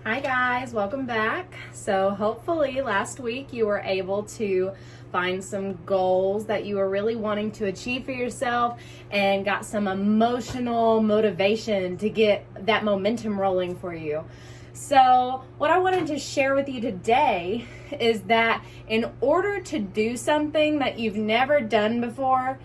Hi guys, welcome back. So hopefully last week you were able to find some goals that you were really wanting to achieve for yourself and got some emotional motivation to get that momentum rolling for you. So what I wanted to share with you today is that in order to do something that you've never done before,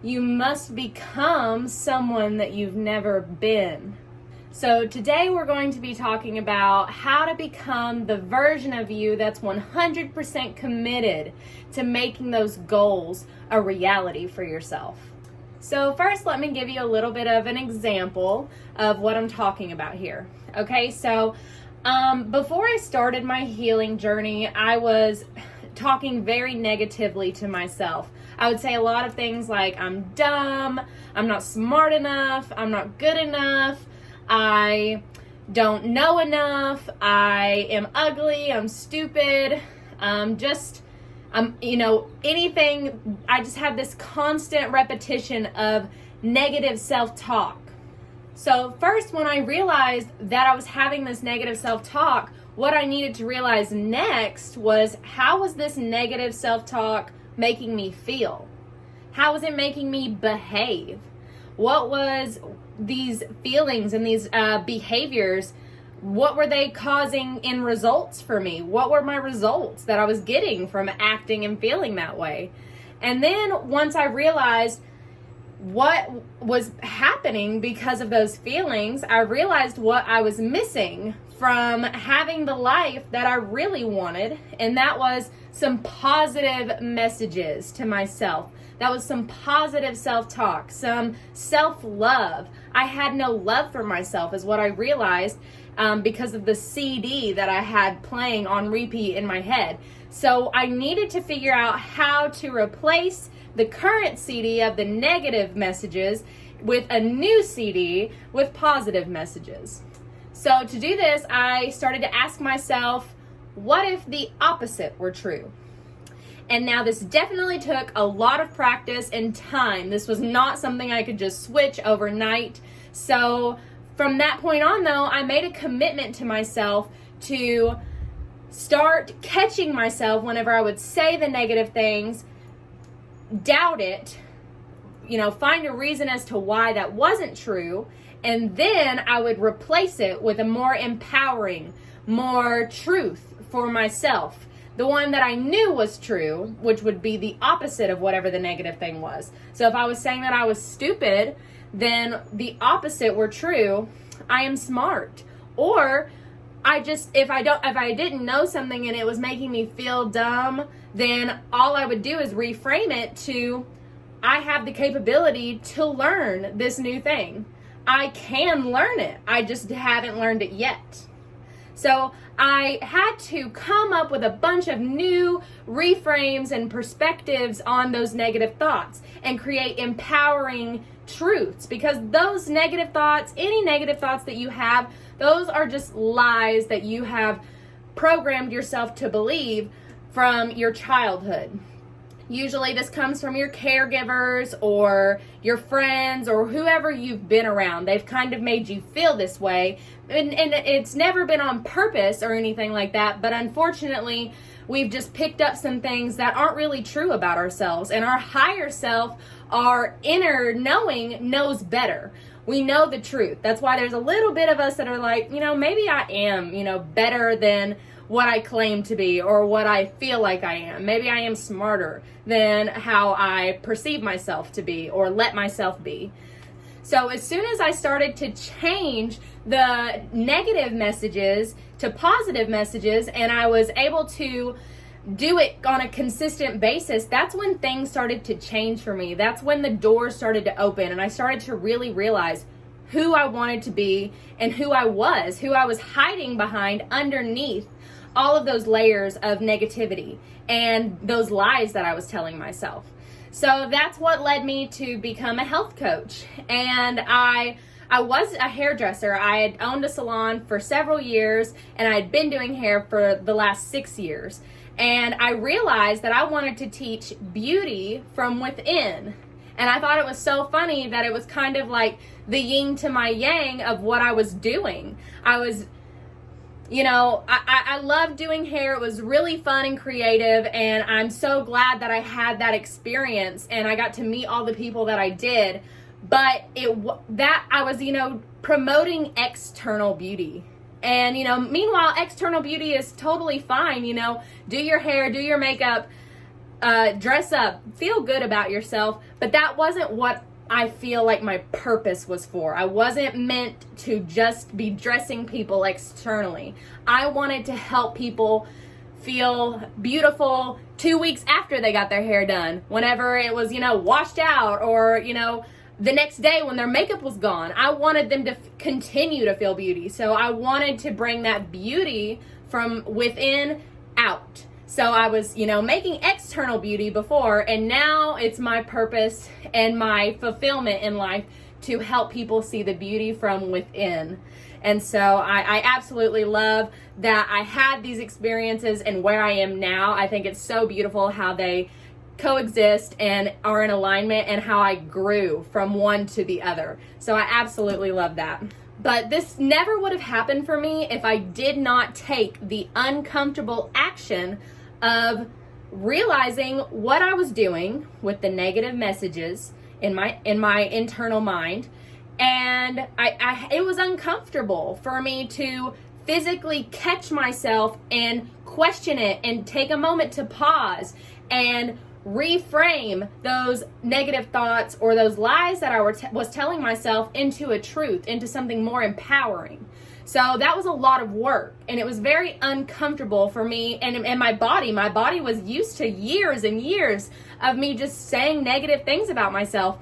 you must become someone that you've never been. So today we're going to be talking about how to become the version of you that's 100% committed to making those goals a reality for yourself. So first, let me give you a little bit of an example of what I'm talking about here. Okay, so before I started my healing journey, I was talking very negatively to myself. I would say a lot of things like, I'm dumb, I'm not smart enough, I'm not good enough, I don't know enough, I am ugly, I'm stupid, anything. I just have this constant repetition of negative self-talk. So first, when I realized that I was having this negative self-talk, what I needed to realize next was, how was this negative self-talk making me feel? How was it making me behave? What was these feelings and these behaviors, what were they causing in results for me? What were my results that I was getting from acting and feeling that way? And then once I realized what was happening because of those feelings, I realized what I was missing from having the life that I really wanted, and that was some positive messages to myself. That was some positive self-talk, some self-love. I had no love for myself is what I realized because of the CD that I had playing on repeat in my head. So I needed to figure out how to replace the current CD of the negative messages with a new CD with positive messages. So to do this, I started to ask myself, what if the opposite were true? And now this definitely took a lot of practice and time. This was not something I could just switch overnight. So from that point on, though, I made a commitment to myself to start catching myself whenever I would say the negative things, doubt it, find a reason as to why that wasn't true, and then I would replace it with a more empowering, more truth for myself. The one that I knew was true, which would be the opposite of whatever the negative thing was. So if I was saying that I was stupid, then the opposite were true. I am smart. Or if I didn't know something and it was making me feel dumb, then all I would do is reframe it to, I have the capability to learn this new thing. I can learn it. I just haven't learned it yet. So I had to come up with a bunch of new reframes and perspectives on those negative thoughts and create empowering truths, because those negative thoughts, any negative thoughts that you have, those are just lies that you have programmed yourself to believe from your childhood. Usually this comes from your caregivers or your friends or whoever you've been around. They've kind of made you feel this way. And it's never been on purpose or anything like that. But unfortunately, we've just picked up some things that aren't really true about ourselves. And our higher self, our inner knowing, knows better. We know the truth. That's why there's a little bit of us that are like, maybe I am, better than what I claim to be or what I feel like I am. Maybe I am smarter than how I perceive myself to be or let myself be. So as soon as I started to change the negative messages to positive messages, and I was able to do it on a consistent basis, that's when things started to change for me. That's when the doors started to open and I started to really realize who I wanted to be and who I was hiding behind underneath all of those layers of negativity and those lies that I was telling myself. So that's what led me to become a health coach. And I was a hairdresser. I had owned a salon for several years and I had been doing hair for the last 6 years. And I realized that I wanted to teach beauty from within. And I thought it was so funny that it was kind of like the yin to my yang of what I was doing. I was I loved doing hair. It was really fun and creative, and I'm so glad that I had that experience and I got to meet all the people that I did. But I was, promoting external beauty. And, meanwhile, external beauty is totally fine. Do your hair, do your makeup, dress up, feel good about yourself. But that wasn't what I feel like my purpose was for. I wasn't meant to just be dressing people externally. I wanted to help people feel beautiful 2 weeks after they got their hair done, whenever it was, washed out, or, the next day when their makeup was gone. I wanted them to continue to feel beauty. So I wanted to bring that beauty from within out. So I was, making external beauty before, and now it's my purpose and my fulfillment in life to help people see the beauty from within. And so I absolutely love that I had these experiences and where I am now. I think it's so beautiful how they coexist and are in alignment, and how I grew from one to the other. So I absolutely love that. But this never would have happened for me if I did not take the uncomfortable action of realizing what I was doing with the negative messages in my internal mind. And it was uncomfortable for me to physically catch myself and question it and take a moment to pause and reframe those negative thoughts or those lies that I was telling myself into a truth, into something more empowering. So that was a lot of work, and it was very uncomfortable for me and my body. My body was used to years and years of me just saying negative things about myself.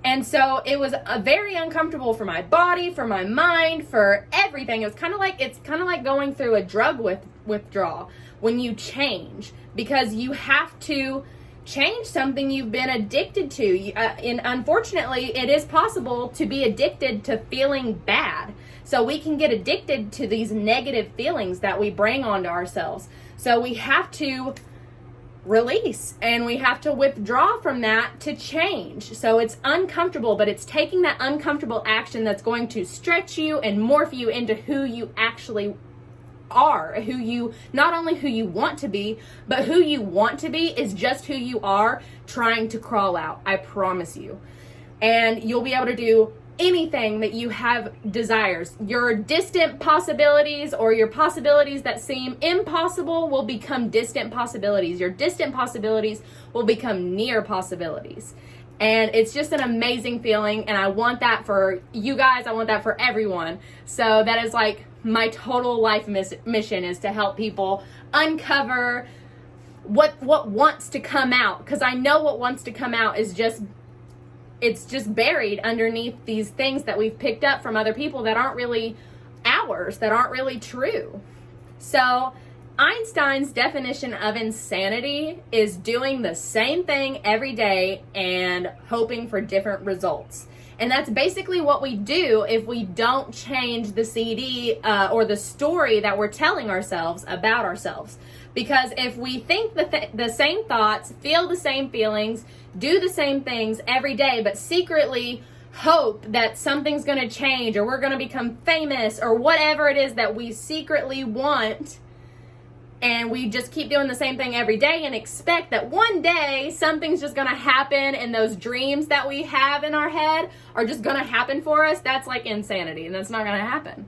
And so it was very uncomfortable for my body, for my mind, for everything. It's kind of like going through a drug withdrawal when you change, because you have to change something you've been addicted to. And unfortunately, it is possible to be addicted to feeling bad. So we can get addicted to these negative feelings that we bring onto ourselves. So we have to release and we have to withdraw from that to change. So it's uncomfortable, but it's taking that uncomfortable action that's going to stretch you and morph you into who you actually are, not only who you want to be, but who you want to be is just who you are trying to crawl out. I promise you. And you'll be able to do anything that you have desires. Your distant possibilities, or your possibilities that seem impossible, will become distant possibilities. Your distant possibilities will become near possibilities. And it's just an amazing feeling, and I want that for you guys. I want that for everyone. So that is like my total life mission, is to help people uncover what wants to come out, because I know what wants to come out is just buried underneath these things that we've picked up from other people that aren't really ours, that aren't really true. So Einstein's definition of insanity is doing the same thing every day and hoping for different results. And that's basically what we do if we don't change the CD or the story that we're telling ourselves about ourselves. Because if we think the same thoughts, feel the same feelings, do the same things every day, but secretly hope that something's going to change, or we're going to become famous, or whatever it is that we secretly want, and we just keep doing the same thing every day and expect that one day something's just going to happen, and those dreams that we have in our head are just going to happen for us, that's like insanity, and that's not going to happen.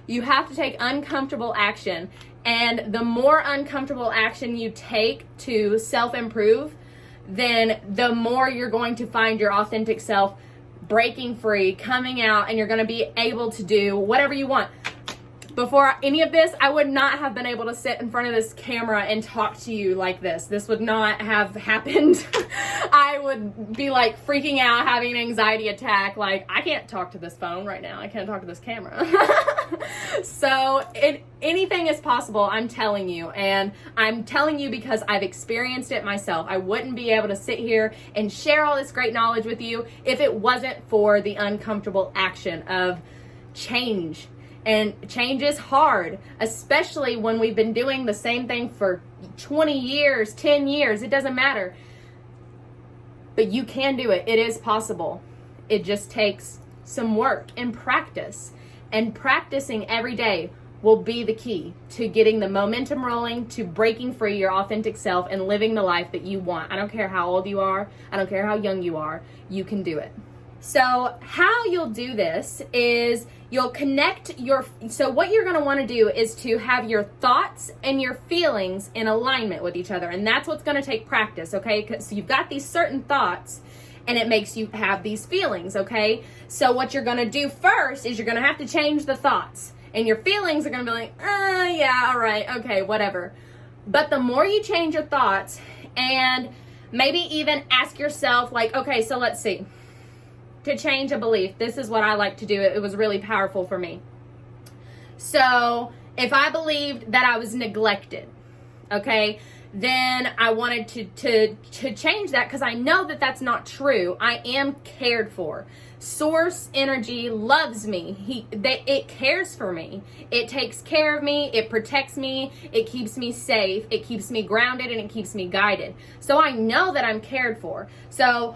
You have to take uncomfortable action, and the more uncomfortable action you take to self-improve, then the more you're going to find your authentic self breaking free, coming out, and you're going to be able to do whatever you want. Before any of this, I would not have been able to sit in front of this camera and talk to you like this. This would not have happened. I would be like freaking out, having an anxiety attack. Like, I can't talk to this phone right now. I can't talk to this camera. So anything is possible, I'm telling you. And I'm telling you because I've experienced it myself. I wouldn't be able to sit here and share all this great knowledge with you if it wasn't for the uncomfortable action of change. And change is hard, especially when we've been doing the same thing for 20 years, 10 years. It doesn't matter. But you can do it. It is possible. It just takes some work and practice. And practicing every day. will be the key to getting the momentum rolling, to breaking free your authentic self and living the life that you want. I don't care how old you are. I don't care how young you are. You can do it. So how you'll do this is you'll connect so what you're going to want to do is to have your thoughts and your feelings in alignment with each other. And that's what's going to take practice, okay? Because you've got these certain thoughts and it makes you have these feelings, okay? So what you're going to do first is you're going to have to change the thoughts. And your feelings are going to be like, yeah, all right, okay, whatever. But the more you change your thoughts and maybe even ask yourself, like, okay, so let's see. To change a belief, this is what I like to do. It was really powerful for me. So if I believed that I was neglected, okay, then I wanted to change that because I know that that's not true. I am cared for. Source energy loves me. It cares for me. It takes care of me. It protects me. It keeps me safe. It keeps me grounded and it keeps me guided. So I know that I'm cared for. So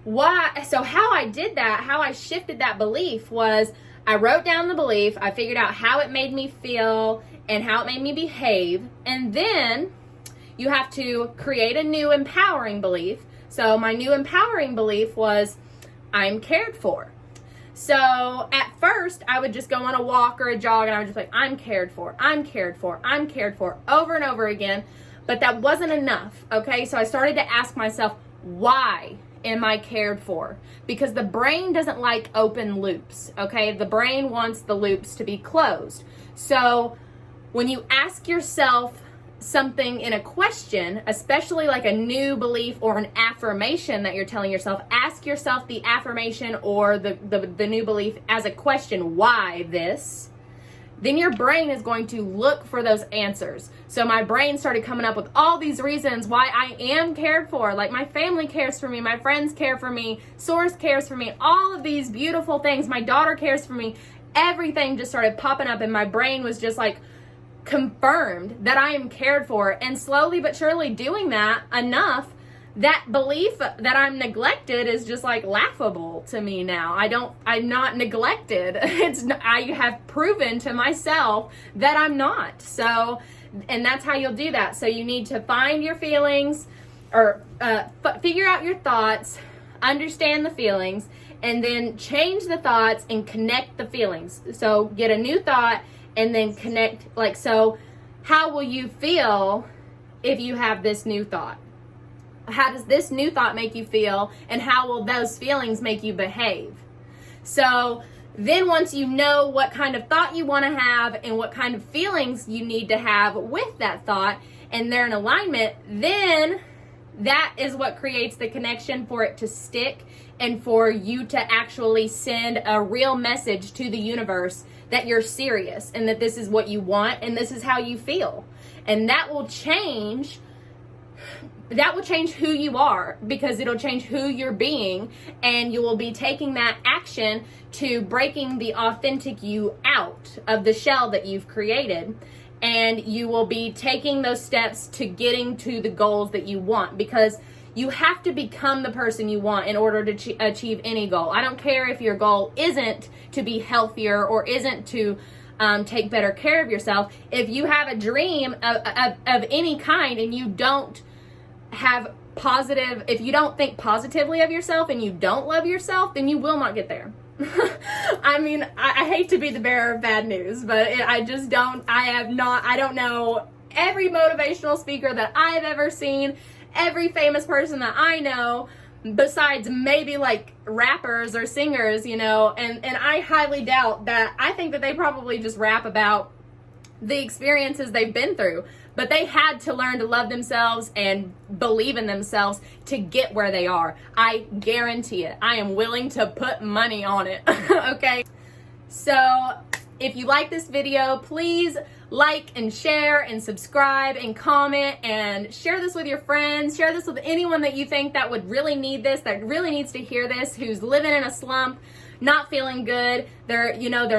how I did that, how I shifted that belief was I wrote down the belief. I figured out how it made me feel and how it made me behave. And then you have to create a new empowering belief. So my new empowering belief was I'm cared for. So at first I would just go on a walk or a jog and I would just be like, I'm cared for, I'm cared for, I'm cared for, over and over again. But that wasn't enough, okay? So I started to ask myself, why am I cared for? Because the brain doesn't like open loops, okay? The brain wants the loops to be closed. So when you ask yourself something in a question, especially like a new belief or an affirmation that you're telling yourself, ask yourself the affirmation or the new belief as a question, why this? Then your brain is going to look for those answers. So my brain started coming up with all these reasons why I am cared for. Like my family cares for me, my friends care for me, Source cares for me, all of these beautiful things. My daughter cares for me. Everything just started popping up and my brain was just like confirmed that I am cared for. And slowly but surely doing that enough, that belief that I'm neglected is just like laughable to me now. I'm not neglected. I have proven to myself that I'm not. So, and that's how you'll do that. So you need to find your feelings or figure out your thoughts, understand the feelings, and then change the thoughts and connect the feelings. So get a new thought and then connect, like, so how will you feel if you have this new thought? How does this new thought make you feel, and how will those feelings make you behave? So then once you know what kind of thought you want to have and what kind of feelings you need to have with that thought, and they're in alignment, then that is what creates the connection for it to stick and for you to actually send a real message to the universe that you're serious and that this is what you want and this is how you feel. And that will change who you are, because it'll change who you're being, and you will be taking that action to breaking the authentic you out of the shell that you've created, and you will be taking those steps to getting to the goals that you want, because you have to become the person you want in order to achieve any goal. I don't care if your goal isn't to be healthier or isn't to take better care of yourself. If you have a dream of any kind and you don't have positive, if you don't think positively of yourself and you don't love yourself, then you will not get there. I mean, I hate to be the bearer of bad news, but I don't know every motivational speaker that I've ever seen, every famous person that I know, besides maybe like rappers or singers, you know, and I highly doubt that. I think that they probably just rap about the experiences they've been through, but they had to learn to love themselves and believe in themselves to get where they are. I guarantee it. I am willing to put money on it. Okay. So if you like this video, please like and share and subscribe and comment and share this with your friends. Share this with anyone that you think that would really need this, that really needs to hear this, who's living in a slump, not feeling good. They're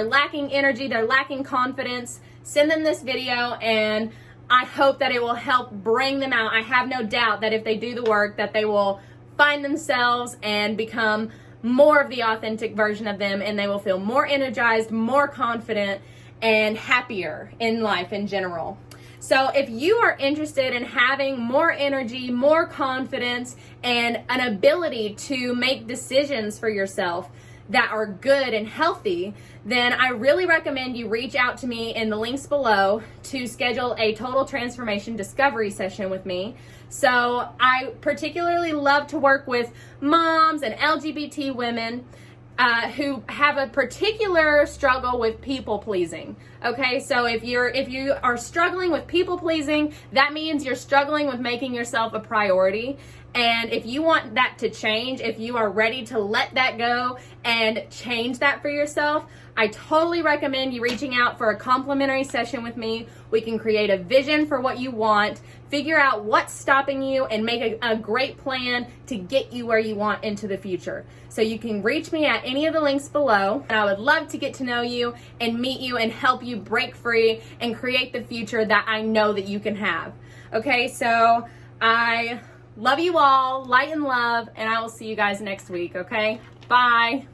lacking energy. They're lacking confidence. Send them this video, and I hope that it will help bring them out. I have no doubt that if they do the work, that they will find themselves and become more of the authentic version of them, and they will feel more energized, more confident, and happier in life in general. So if you are interested in having more energy, more confidence, and an ability to make decisions for yourself that are good and healthy, then I really recommend you reach out to me in the links below to schedule a total transformation discovery session with me. So I particularly love to work with moms and LGBT women who have a particular struggle with people pleasing. Okay, so if you are struggling with people pleasing, that means you're struggling with making yourself a priority. And if you want that to change, if you are ready to let that go and change that for yourself, I totally recommend you reaching out for a complimentary session with me. We can create a vision for what you want, figure out what's stopping you, and make a great plan to get you where you want into the future. So you can reach me at any of the links below, and I would love to get to know you and meet you and help you break free and create the future that I know that you can have. Okay, so I love you all, light and love, and I will see you guys next week, okay? Bye.